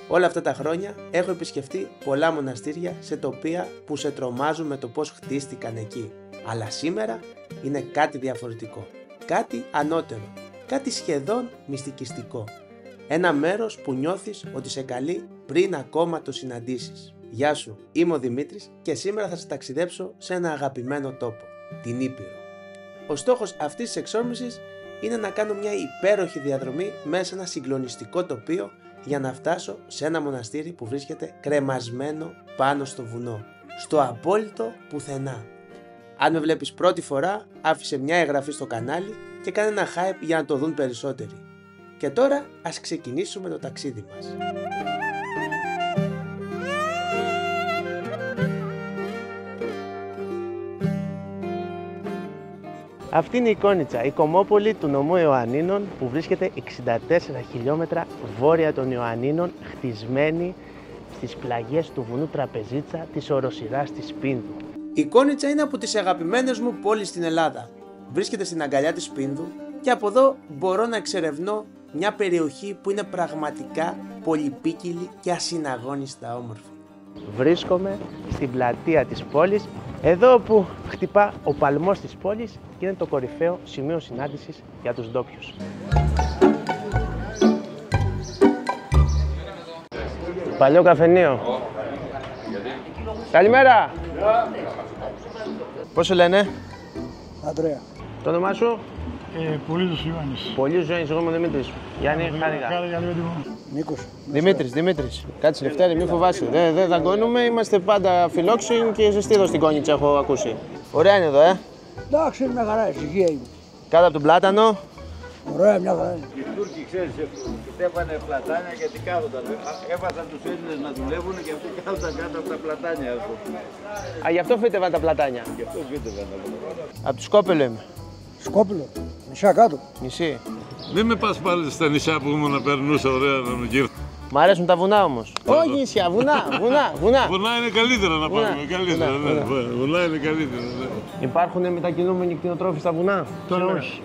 Όλα αυτά τα χρόνια έχω επισκεφτεί πολλά μοναστήρια σε τοπία που σε τρομάζουν με το πώς χτίστηκαν εκεί. Αλλά σήμερα είναι κάτι διαφορετικό, κάτι ανώτερο, κάτι σχεδόν μυστικιστικό. Ένα μέρος που νιώθεις ότι σε καλεί πριν ακόμα το συναντήσεις. Γεια σου, είμαι ο Δημήτρης και σήμερα θα σε ταξιδέψω σε ένα αγαπημένο τόπο, την Ήπειρο. Ο στόχος αυτής της εξόρμησης είναι να κάνω μια υπέροχη διαδρομή μέσα σε ένα συγκλονιστικό τοπίο για να φτάσω σε ένα μοναστήρι που βρίσκεται κρεμασμένο πάνω στο βουνό, στο απόλυτο πουθενά. Αν με βλέπεις πρώτη φορά, άφησε μια εγγραφή στο κανάλι και κάνε ένα hype για να το δουν περισσότεροι. Και τώρα ας ξεκινήσουμε το ταξίδι μας. Αυτή είναι η Κόνιτσα, η κομμόπολη του νομού Ιωαννίνων που βρίσκεται 64 χιλιόμετρα βόρεια των Ιωαννίνων, χτισμένη στις πλαγιές του βουνού Τραπεζίτσα της οροσειράς της Πίνδου. Η Κόνιτσα είναι από τις αγαπημένες μου πόλεις στην Ελλάδα. Βρίσκεται στην αγκαλιά της Πίνδου και από εδώ μπορώ να εξερευνώ μια περιοχή που είναι πραγματικά πολυπίκυλη και ασυναγώνιστα όμορφη. Βρίσκομαι στην πλατεία της πόλης, εδώ όπου χτυπά ο παλμός της πόλης και είναι το κορυφαίο σημείο συνάντησης για τους ντόπιους. Παλιό καφενείο. Καλημέρα! Πώς σε λένε? Ανδρέα. Το όνομά σου? Πολύζος Ιωάννης. Πολύζος Ιωάννης, εγώ είμαι ο Δημήτρης. Γιάννη, χάρηκα. Νίκος. Δημήτρης. Κάτσε Λευτέρη, μην φοβάσαι. Δεν δαγκώνουμε, είμαστε πάντα φιλόξενοι και ζεστή εδώ στην Κόνιτσα, έχω ακούσει. Ωραία είναι εδώ, Εντάξει, είναι μια χαρά, ησυχία είναι. Κάτω από τον πλάτανο. Ωραία, μια χαρά είναι. Οι Τούρκοι, ξέρεις, φτέφανε πλατάνια γιατί κάθονταν. Έβαζαν τους Έλληνες να δουλεύουν και αυτοί κάθονταν κάτω από τα πλατάνια. Α, γι' αυτό φύτευαν τα πλατάνια. Γι' αυτό φύτευαν τα πλατάνια. Από το Σκόπελο είμαι. Σκόπελο, νησιά κάτω. Νησί. Μην με πας πάλι στα νησιά που ήμουν να περνούσα ωραία να με γύρω. Μ' αρέσουν τα βουνά όμως. Όχι νησιά, βουνά. Βουνά είναι καλύτερα να πάμε, καλύτερα. Βουνά είναι καλύτερα. Υπάρχουν μετακινούμενοι κτηνοτρόφοι στα βουνά? Τώρα όχι.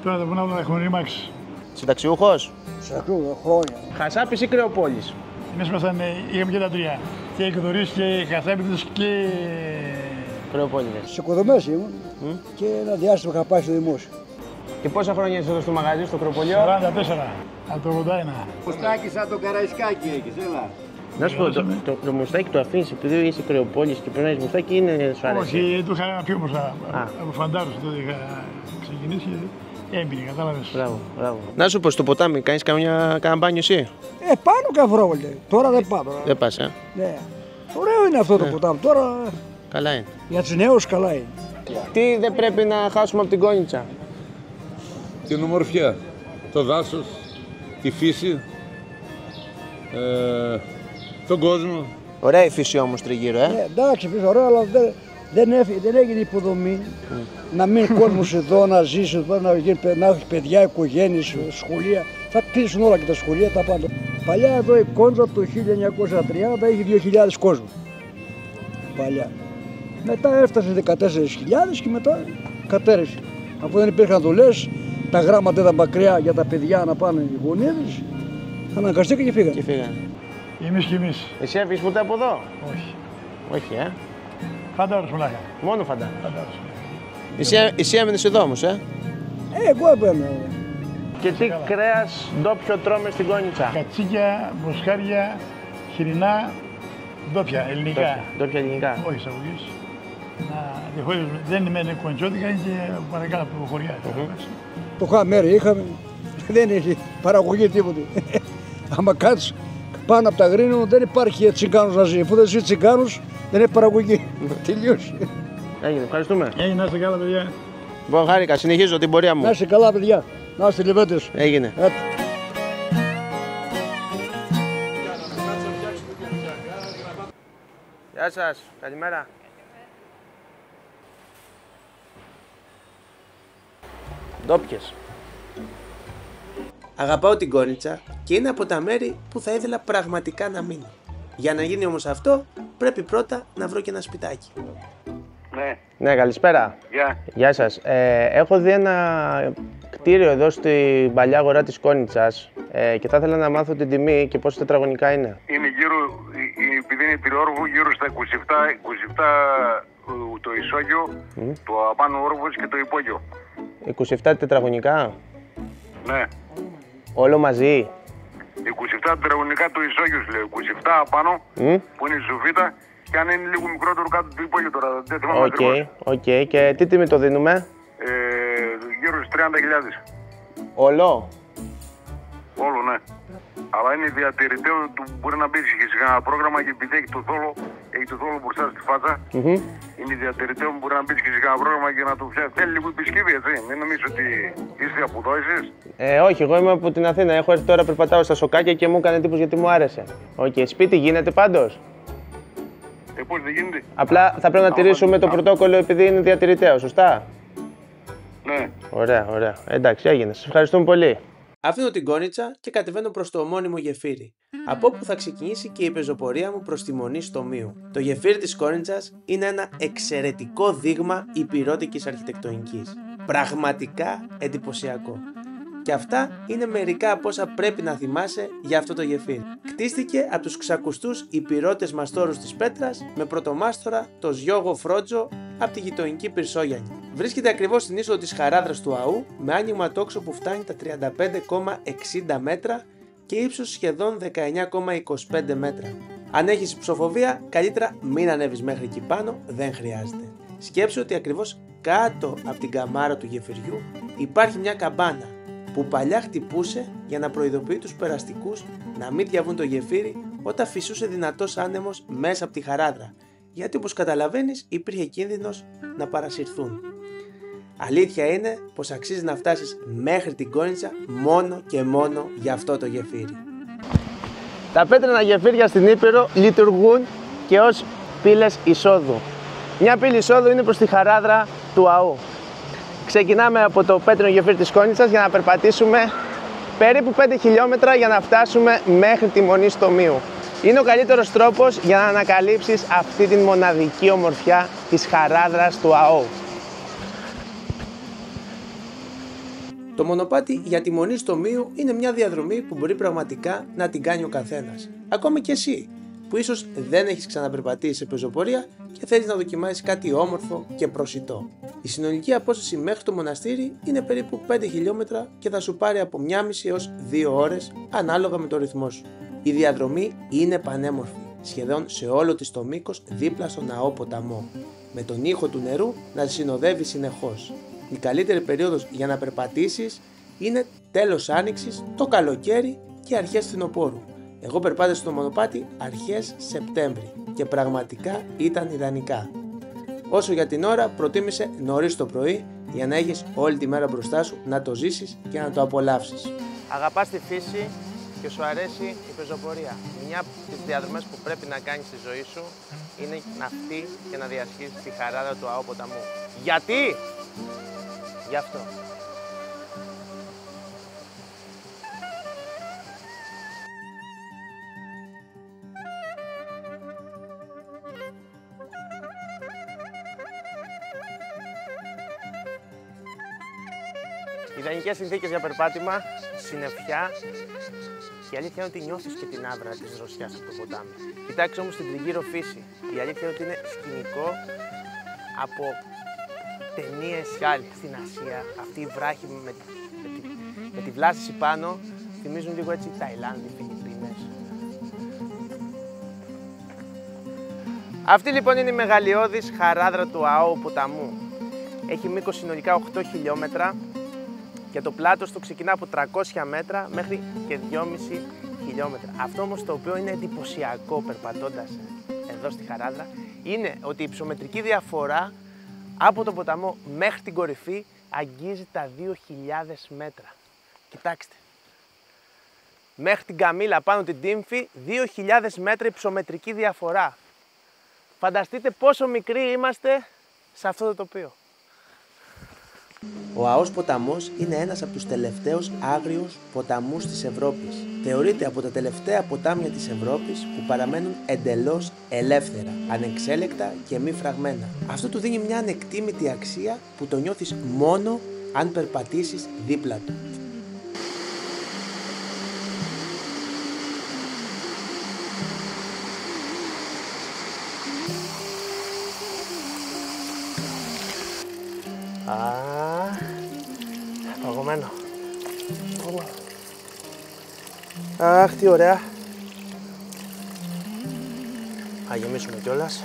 Τώρα τα βουνά μου έχουν ρημάξει. Συνταξιούχος. Σε ακούω χρόνια. Χασάπης ή Κρεοπόλης? Εμείς είχαμε και τα τρία. Και εκδορείς και Χασάπηδες και... Κρεοπόλης. Σε οικοδομές ήμουν και ένα διάστημα είχα πάει στο δημόσιο. Και πόσα χρόνια είσαι εδώ στο μαγαζί, στο Κρεοπολιό? 44, από το 81. Μουστάκι σαν το Καραϊσκάκι έχεις, έλα. Να σου πω, το μουστάκι το αφήνεις επειδή είσαι Κρεοπόλης και πρέπει να έχεις μουστάκι ή είναι σου αρέσει? Όχι, το είχα ένα πιο μπροστά. Από φαντάρους τότε είχα ξεκινήσει και έμπαινε, κατάλαβες. Μπράβο. Να σου πω, στο ποτάμι κάνεις κανένα μπάνιο εσύ? Πάνω καφρόβολε. Τώρα δεν πάω. Δεν πας, Ναι. Ωραίο είναι αυτό το ποτάμι. Τώρα Καλά είναι. για τους νέους καλά είναι. Τι δεν πρέπει να χάσουμε από την Κόνιτσα? Την ομορφιά, το δάσος, τη φύση, τον κόσμο. Ωραία η φύση όμως τριγύρω, Εντάξει, πίσω ωραίο, αλλά δεν έγινε υποδομή να μείνει κόσμος εδώ, να ζήσει εδώ, να έχει παιδιά, οικογένειες, σχολεία. Θα κλείσουν όλα και τα σχολεία, τα πάντα. Παλιά εδώ η Κόντζα το 1930 είχε 2.000 κόσμο. Παλιά. Μετά έφτασε 14.000 και μετά κατέρευσε. Αφού δεν υπήρχαν δουλειές, τα γράμματα ήταν μακριά για τα παιδιά να πάνε οι γονείς, αναγκαστήκαν και φύγανε. Εμείς και εμείς. Εσύ έφυγες ποτέ από εδώ? Όχι, Φαντάρος μουλάχα. Μόνο φαντάρος. Εσύ έμενες εδώ όμως, Εγώ έπαιρνα. Και τι κρέας ντόπιο τρώμε στην Κόνιτσα? Κατσίκια, μοσχάρια, χοιρινά, ντόπια ελληνικά. Ντόπια ελληνικά. Όχι εισαγωγής. Δεν είναι κοντσότικα, είναι και παρακάτω από χωριά. Το χαμέρι είχαμε, δεν είχε παραγωγή τίποτε. Άμα κάτσεις πάνω από τα γρήνο δεν υπάρχει τσιγκάνος να ζει. Αφού δεν ζει τσιγκάνος δεν είναι παραγωγή. Τελείωσε. Έγινε, ευχαριστούμε. Να είστε καλά, παιδιά. Λοιπόν, χάρηκα, συνεχίζω την πορεία μου. Να είστε καλά, παιδιά. Να είστε λιβέντες. Έγινε. Γεια σας, καλημέρα. Ντόπιες. Αγαπάω την Κόνιτσα και είναι από τα μέρη που θα ήθελα πραγματικά να μείνω. Για να γίνει όμως αυτό, πρέπει πρώτα να βρω και ένα σπιτάκι. Ναι, καλησπέρα. Γεια σας. Έχω δει ένα κτίριο εδώ στην παλιά αγορά της Κόνιτσας. Και θα ήθελα να μάθω την τιμή και πόσα τετραγωνικά είναι. Είναι γύρω, επειδή είναι τριόροφο, γύρω στα 27 το ισόγειο, το απάνω όροφος και το υπόγειο. 27 τετραγωνικά. Ναι. Όλο μαζί. 27 τετραγωνικά το ισόγειο, σου λέω. 27 απάνω, που είναι η σουφίτα, και αν είναι λίγο μικρότερο κάτω το υπόγειο τώρα. Δεν θυμάμαι ακριβώς. Οκ. Και τι τιμή το δίνουμε? Γύρω στις 30.000. Όλο. Όλο, ναι. Αλλά είναι διατηρητέο του, μπορεί να μπει σε ένα πρόγραμμα και επειδή έχει το θόλο μπροστά στη φάτσα. Είναι διατηρητέο που μπορεί να μπει και σε ένα πρόγραμμα και να το φτιάξει. Θέλει λίγο επισκευή, έτσι. Μην νομίζω ότι είστε από εδώ εσείς. Όχι, εγώ είμαι από την Αθήνα. Έχω έρθει τώρα, περπατάω στα σοκάκια και μου έκανε εντύπωση γιατί μου άρεσε. Σπίτι γίνεται πάντως. Πώς δεν γίνεται. Απλά θα πρέπει να τηρήσουμε το πρωτόκολλο επειδή είναι διατηρητέο, σωστά. Ναι. Ωραία. Εντάξει, έγινε. Σας ευχαριστούμε πολύ. Αφήνω την Κόνιτσα και κατεβαίνω προς το ομώνυμο γεφύρι, από όπου θα ξεκινήσει και η πεζοπορία μου προς τη Μονή Στομίου. Το γεφύρι της Κόνιτσας είναι ένα εξαιρετικό δείγμα ηπειρώτικης αρχιτεκτονικής. Πραγματικά εντυπωσιακό. Και αυτά είναι μερικά από όσα πρέπει να θυμάσαι για αυτό το γεφύρι. Κτίστηκε από τους ξακουστούς ηπειρώτες μαστόρους της Πέτρας με πρωτομάστορα το Γιώργο Φρότζο από τη γειτονική Πυρσόγιανη. Βρίσκεται ακριβώς στην είσοδο της Χαράδρας του Αού με άνοιγμα τόξο που φτάνει τα 35,60 μέτρα και ύψος σχεδόν 19,25 μέτρα. Αν έχεις ψοφοβία, καλύτερα μην ανέβεις μέχρι εκεί πάνω, δεν χρειάζεται. Σκέψου ότι ακριβώς κάτω από την καμάρα του γεφυριού υπάρχει μια καμπάνα που παλιά χτυπούσε για να προειδοποιεί τους περαστικούς να μην διαβούν το γεφύρι όταν φυσούσε δυνατός άνεμος μέσα από τη Χαράδρα, γιατί όπως καταλαβαίνεις υπήρχε κίνδυνος να παρασυρθούν. Αλήθεια είναι πως αξίζει να φτάσεις μέχρι την Κόνιτσα μόνο και μόνο για αυτό το γεφύρι. Τα πέτρινα γεφύρια στην Ήπειρο λειτουργούν και ως πύλες εισόδου. Μια πύλη εισόδου είναι προς τη Χαράδρα του Αού. Ξεκινάμε από το πέτρινο γεφύρι της Κόνιτσας για να περπατήσουμε περίπου 5 χιλιόμετρα για να φτάσουμε μέχρι τη Μονή Στομίου. Είναι ο καλύτερος τρόπος για να ανακαλύψεις αυτή την μοναδική ομορφιά της Χαράδρας του Αού. Το μονοπάτι για τη Μονή Στομίου είναι μια διαδρομή που μπορεί πραγματικά να την κάνει ο καθένας. Ακόμη και εσύ, που ίσως δεν έχεις ξαναπερπατήσει σε πεζοπορία και θέλεις να δοκιμάσεις κάτι όμορφο και προσιτό. Η συνολική απόσταση μέχρι το μοναστήρι είναι περίπου 5 χιλιόμετρα και θα σου πάρει από 1,5 έως 2 ώρες ανάλογα με το ρυθμό σου. Η διαδρομή είναι πανέμορφη, σχεδόν σε όλο της το μήκος δίπλα στον ναό ποταμό, με τον ήχο του νερού να σε συνοδεύει συνεχώς. Η καλύτερη περίοδος για να περπατήσεις είναι τέλος άνοιξης, το καλοκαίρι και αρχές φθινοπόρου. Εγώ περπάτησα στο μονοπάτι αρχές Σεπτέμβρη και πραγματικά ήταν ιδανικά. Όσο για την ώρα, προτίμησε νωρίς το πρωί για να έχεις όλη τη μέρα μπροστά σου να το ζήσεις και να το απολαύσεις. Αγαπάς τη φύση και σου αρέσει η πεζοπορία. Μια από τις διαδρομές που πρέπει να κάνεις στη ζωή σου είναι να αυτή και να διασχίσεις τη Χαράδρα του Αού ποταμού. Γιατί? Γι' αυτό. Ιδανικές συνθήκες για περπάτημα, συννεφιά και η αλήθεια είναι ότι νιώθεις και την άβρα της δροσιάς από το ποτάμι. Κοιτάξτε όμως την τριγύρω φύση. Η αλήθεια είναι ότι είναι σκηνικό από ταινίες στην Ασία. Αυτή η βράχη με τη βλάστηση πάνω θυμίζουν λίγο έτσι Ταϊλάνδη, Φιλιππίνες. Αυτή λοιπόν είναι η μεγαλειώδης Χαράδρα του Αού ποταμού. Έχει μήκος συνολικά 8 χιλιόμετρα. Και το πλάτος του ξεκινά από 300 μέτρα μέχρι και 2,5 χιλιόμετρα. Αυτό όμως το οποίο είναι εντυπωσιακό περπατώντας εδώ στη Χαράδρα είναι ότι η υψομετρική διαφορά από τον ποταμό μέχρι την κορυφή αγγίζει τα 2.000 μέτρα. Κοιτάξτε. Μέχρι την Καμήλα πάνω την Τύμφη 2.000 μέτρα υψομετρική διαφορά. Φανταστείτε πόσο μικροί είμαστε σε αυτό το τοπίο. Ο Αός ποταμός είναι ένας από τους τελευταίους άγριους ποταμούς της Ευρώπης. Θεωρείται από τα τελευταία ποτάμια της Ευρώπης που παραμένουν εντελώς ελεύθερα, ανεξέλεκτα και μη φραγμένα. Αυτό του δίνει μια ανεκτήμητη αξία που το νιώθεις μόνο αν περπατήσεις δίπλα του. Παγωμένο. Αχ, τι ωραία. Θα γεμίσουμε κιόλας.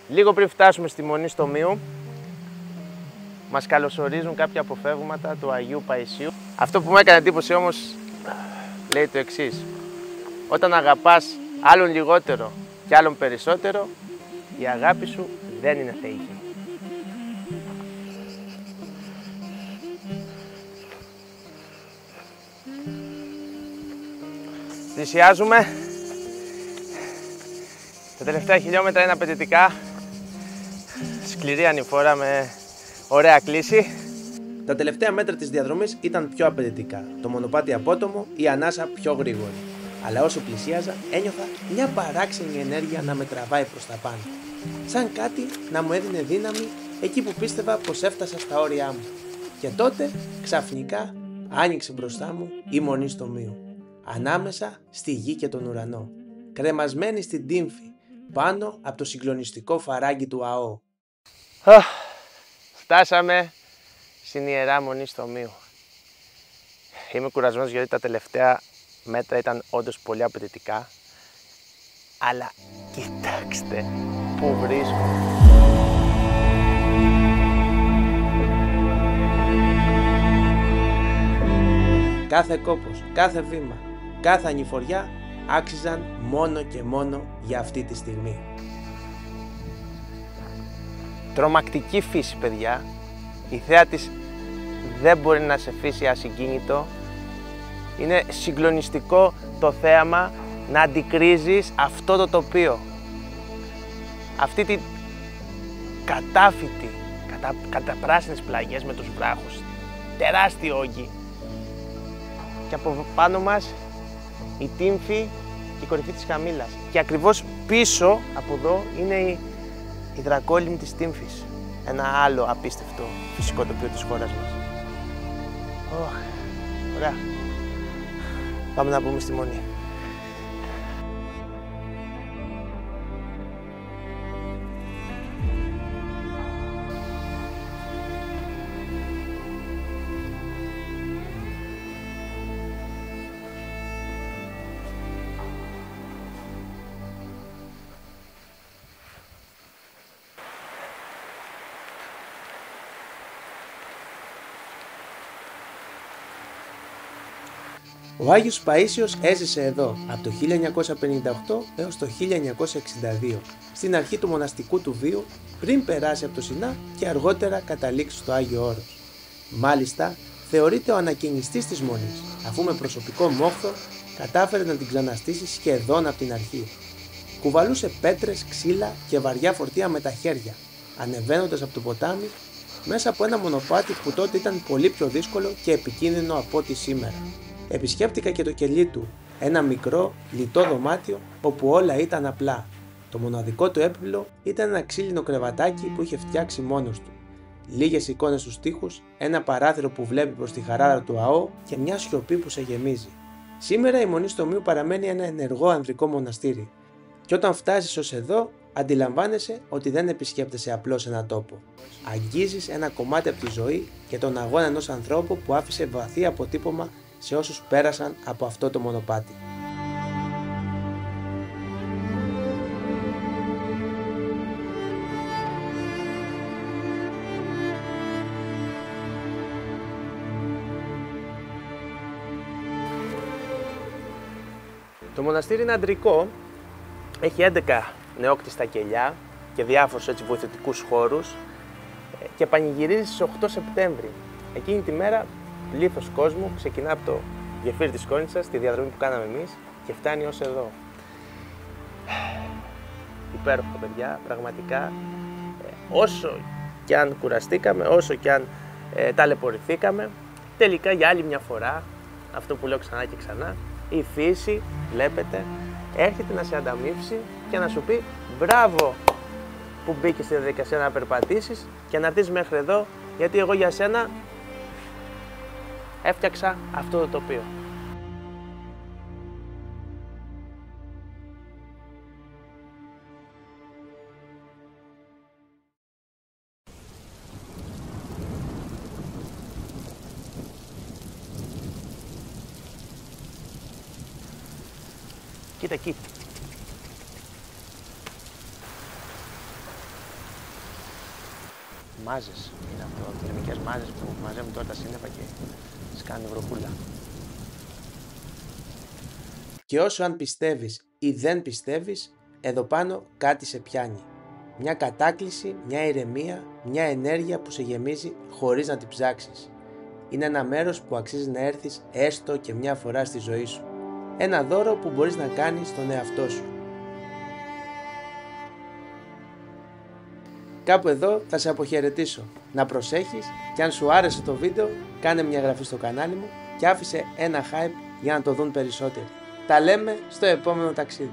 Λίγο πριν φτάσουμε στη Μονή Στομείου, μας καλωσορίζουν κάποια αποφεύγματα του Αγίου Παϊσίου. Αυτό που μου έκανε εντύπωση όμως λέει το εξής: όταν αγαπάς άλλον λιγότερο και άλλον περισσότερο, η αγάπη σου δεν είναι θεϊκή. Πλησιάζουμε. Τα τελευταία χιλιόμετρα είναι απαιτητικά. Σκληρή ανηφόρα με ωραία κλίση. Τα τελευταία μέτρα της διαδρομής ήταν πιο απαιτητικά. Το μονοπάτι απότομο, η ανάσα πιο γρήγορη. Αλλά όσο πλησίαζα, ένιωθα μια παράξενη ενέργεια να με τραβάει προς τα πάνω. Σαν κάτι να μου έδινε δύναμη εκεί που πίστευα πως έφτασα στα όρια μου. Και τότε, ξαφνικά, άνοιξε μπροστά μου η Μονή Στομείου. Ανάμεσα στη γη και τον ουρανό. Κρεμασμένη στην τύμφη, πάνω από το συγκλονιστικό φαράγγι του ΑΟ. Φτάσαμε στην Ιερά Μονή Στομείου. Είμαι κουρασμένος γιατί τα τελευταία μέτρα ήταν όντως πολύ απαιτητικά. Αλλά κοιτάξτε πού βρίσκομαι. Κάθε κόπος, κάθε βήμα, κάθε ανηφοριά άξιζαν μόνο και μόνο για αυτή τη στιγμή. Τρομακτική φύση, παιδιά. Η θέα της δεν μπορεί να σε αφήσει ασυγκίνητο. Είναι συγκλονιστικό το θέαμα να αντικρίζεις αυτό το τοπίο. Αυτή την κατάφυτη, καταπράσινες πλαγιές με τους βράχους. Τεράστιοι όγκοι. Και από πάνω μας η τύμφη και η κορυφή της Χαμήλας. Και ακριβώς πίσω από εδώ είναι η δρακόλυμη της Τύμφης. Ένα άλλο απίστευτο φυσικό τοπίο της χώρας μας. Ωραία. Πάμε να μπούμε στη Μονή. Ο Άγιος Παΐσιος έζησε εδώ από το 1958 έως το 1962, στην αρχή του μοναστικού του βίου, πριν περάσει από το Σινά και αργότερα καταλήξει στο Άγιο Όρος. Μάλιστα, θεωρείται ο ανακαινιστής της Μονής, αφού με προσωπικό μόχθο κατάφερε να την ξαναστήσει σχεδόν από την αρχή. Κουβαλούσε πέτρες, ξύλα και βαριά φορτία με τα χέρια, ανεβαίνοντας από το ποτάμι μέσα από ένα μονοπάτι που τότε ήταν πολύ πιο δύσκολο και επικίνδυνο από ό,τι σήμερα. Επισκέπτηκα και το κελί του, ένα μικρό, λιτό δωμάτιο όπου όλα ήταν απλά. Το μοναδικό του έπιπλο ήταν ένα ξύλινο κρεβατάκι που είχε φτιάξει μόνος του. Λίγες εικόνες στους τοίχους, ένα παράθυρο που βλέπει προς τη χαράδρα του ΑΟ και μια σιωπή που σε γεμίζει. Σήμερα η Μονή Στομείου παραμένει ένα ενεργό ανδρικό μοναστήρι. Και όταν φτάσεις ως εδώ, αντιλαμβάνεσαι ότι δεν επισκέπτεσαι απλώς έναν τόπο. Αγγίζεις ένα κομμάτι από τη ζωή και τον αγώνα ενός ανθρώπου που άφησε βαθύ αποτύπωμα σε όσους πέρασαν από αυτό το μονοπάτι. Το μοναστήρι είναι αντρικό, έχει 11 νεόκτιστα κελιά και διάφορους έτσι βοηθητικούς χώρους και πανηγυρίζει στις 8 Σεπτέμβρη. Εκείνη τη μέρα πλήθος κόσμου ξεκινά από το γεφύρι της Κόνιτσας, τη διαδρομή που κάναμε εμείς και φτάνει ως εδώ. Υπέροχο, παιδιά, πραγματικά. Όσο κι αν κουραστήκαμε, όσο κι αν ταλαιπωρηθήκαμε, τελικά για άλλη μια φορά, αυτό που λέω ξανά και ξανά, η φύση, βλέπετε, έρχεται να σε ανταμείψει και να σου πει μπράβο που μπήκες στη διαδικασία να περπατήσεις και να έρθεις μέχρι εδώ Γιατί εγώ για σένα έφτιαξα αυτό το τοπίο. Κοίτα εκεί. Μάζες είναι αυτό, τηλεμικές μάζες που μαζεύουν τώρα τα σύννεφα και τις κάνουν βροχούλα. Και όσο αν πιστεύεις ή δεν πιστεύεις, εδώ πάνω κάτι σε πιάνει. Μια κατάκληση, μια ηρεμία, μια ενέργεια που σε γεμίζει χωρίς να την ψάξεις. Είναι ένα μέρος που αξίζει να έρθεις έστω και μια φορά στη ζωή σου. Ένα δώρο που μπορείς να κάνεις στον εαυτό σου. Κάπου εδώ θα σε αποχαιρετήσω. Να προσέχεις και αν σου άρεσε το βίντεο, κάνε μια εγγραφή στο κανάλι μου και άφησε ένα hype για να το δουν περισσότεροι. Τα λέμε στο επόμενο ταξίδι.